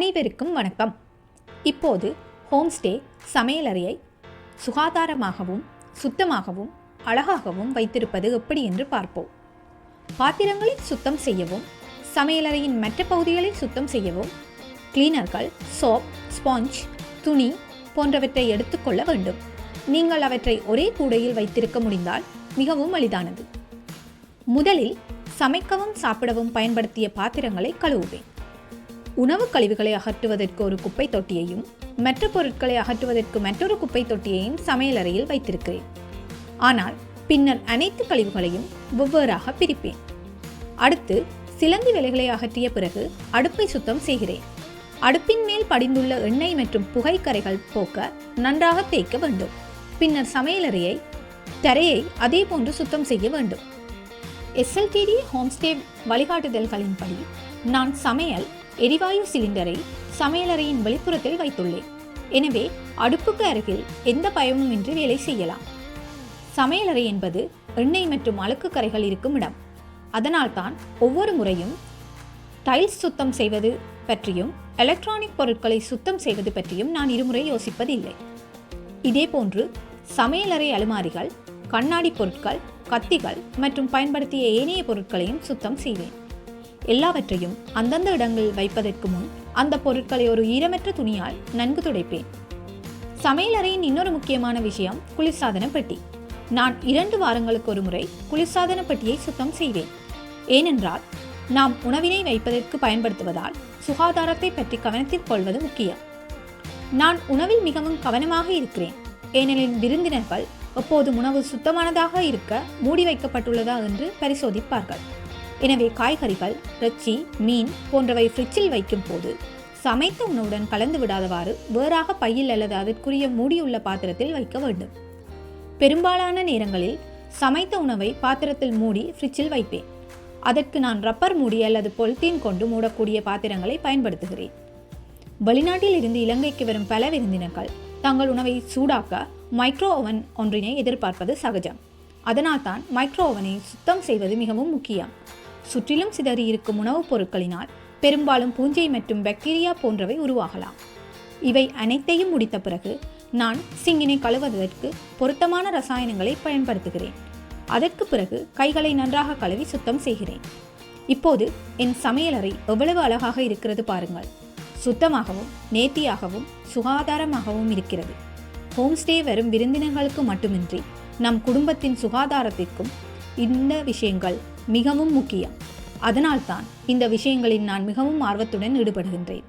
அனைவருக்கும் வணக்கம். இப்போது ஹோம்ஸ்டே சமையலறையை சுகாதாரமாகவும் சுத்தமாகவும் அழகாகவும் வைத்திருப்பது எப்படி என்று பார்ப்போம். பாத்திரங்களை சுத்தம் செய்யவும் சமையலறையின் மற்ற பகுதிகளை சுத்தம் செய்யவும் கிளீனர்கள், சோப், ஸ்பாஞ்ச், துணி போன்றவற்றை எடுத்துக்கொள்ள வேண்டும். நீங்கள் அவற்றை ஒரே கூடையில் வைத்திருக்க முடிந்தால் மிகவும் எளிதானது. முதலில் சமைக்கவும் சாப்பிடவும் பயன்படுத்திய பாத்திரங்களை கழுவுவேன். உணவு கழிவுகளை அகற்றுவதற்கு ஒரு குப்பை தொட்டியையும் மற்ற பொருட்களை அகற்றுவதற்கு மற்றொரு குப்பை தொட்டியையும் சமையலறையில் வைத்திருக்கிறேன். ஆனால் பின்னர் அனைத்து கழிவுகளையும் வெவ்வேறாக பிரிப்பேன். அடுத்து சிலந்தி வேலைகளை அகற்றிய பிறகு அடுப்பை சுத்தம் செய்கிறேன். அடுப்பின் மேல் படிந்துள்ள எண்ணெய் மற்றும் புகை கரைகள் போக்க நன்றாக தேய்க்க வேண்டும். பின்னர் சமையலறையை தரையை அதே போன்று சுத்தம் செய்ய வேண்டும். SLTD ஹோம்ஸ்டே வழிகாட்டுதல்களின்படி நான் சமையல் எரிவாயு சிலிண்டரை சமையலறையின் வெளிப்புறத்தில் வைத்துள்ளேன். எனவே அடுப்புக்கு அருகில் எந்த பயமும் இன்றி வேலை செய்யலாம். சமையலறை என்பது எண்ணெய் மற்றும் அழுக்கு கரைகள் இருக்கும் இடம். அதனால்தான் ஒவ்வொரு முறையும் டைல்ஸ் சுத்தம் செய்வது பற்றியும் எலக்ட்ரானிக் பொருட்களை சுத்தம் செய்வது பற்றியும் நான் இருமுறை யோசிப்பதில்லை. இதேபோன்று சமையலறை அலுமாரிகள், கண்ணாடி பொருட்கள், கத்திகள் மற்றும் பயன்படுத்திய ஏனைய பொருட்களையும் சுத்தம் செய்வேன். எல்லாவற்றையும் அந்தந்த இடங்களில் வைப்பதற்கு முன் அந்த பொருட்களை ஒரு ஈரமற்ற துணியால் நன்கு துடைப்பேன். சமையலறையின் இன்னொரு முக்கியமான விஷயம் குளிர்சாதன பெட்டி. நான் 2 வாரங்களுக்கு ஒரு முறை குளிர்சாதன பெட்டியை சுத்தம் செய்வேன். ஏனென்றால் நாம் உணவினை வைப்பதற்கு பயன்படுத்துவதால் சுகாதாரத்தை பற்றி கவனத்தில் கொள்வது முக்கியம். நான் உணவில் மிகவும் கவனமாக இருக்கிறேன். ஏனெனில் விருந்தினர்கள் எப்போதும் உணவு சுத்தமானதாக இருக்க மூடி வைக்கப்பட்டுள்ளதா என்று பரிசோதிப்பார்கள். எனவே காய்கறிகள், இறைச்சி, மீன் போன்றவை ஃப்ரிட்ஜில் வைக்கும் போது சமைத்த உணவுடன் கலந்து விடாதவாறு வேறாக பையில் அல்லது அதற்குரிய மூடியுள்ள பாத்திரத்தில் வைக்க வேண்டும். பெரும்பாலான நேரங்களில் சமைத்த உணவை பாத்திரத்தில் மூடி ஃப்ரிட்ஜில் வைப்பேன். அதற்கு நான் ரப்பர் மூடி அல்லது பொலித்தீன் கொண்டு மூடக்கூடிய பாத்திரங்களை பயன்படுத்துகிறேன். வெளிநாட்டில் இருந்து இலங்கைக்கு வரும் பல விருந்தினர்கள் தங்கள் உணவை சூடாக்க மைக்ரோ ஓவன் ஒன்றினை எதிர்பார்ப்பது சகஜம். அதனால்தான் மைக்ரோ ஓவனை சுத்தம் செய்வது மிகவும் முக்கியம். சுற்றிலும் சிதறி இருக்கும் உணவுப் பொருட்களினால் பெரும்பாலும் பூஞ்சை மற்றும் பாக்டீரியா போன்றவை உருவாகலாம். இவை அனைத்தையும் முடித்த பிறகு நான் சிங்கினை கழுவுவதற்கு பொருத்தமான ரசாயனங்களை பயன்படுத்துகிறேன். அதற்கு பிறகு கைகளை நன்றாக கழுவி சுத்தம் செய்கிறேன். இப்போது என் சமையலறை எவ்வளவு அழகாக இருக்கிறது பாருங்கள். சுத்தமாகவும் நேர்த்தியாகவும் சுகாதாரமாகவும் இருக்கிறது. ஹோம்ஸ்டே வரும் விருந்தினர்களுக்கு மட்டுமின்றி நம் குடும்பத்தின் சுகாதாரத்திற்கும் இந்த விஷயங்கள் மிகவும் முக்கியம். அதனால்தான் இந்த விஷயங்களில் நான் மிகவும் ஆர்வத்துடன் ஈடுபடுகின்றேன்.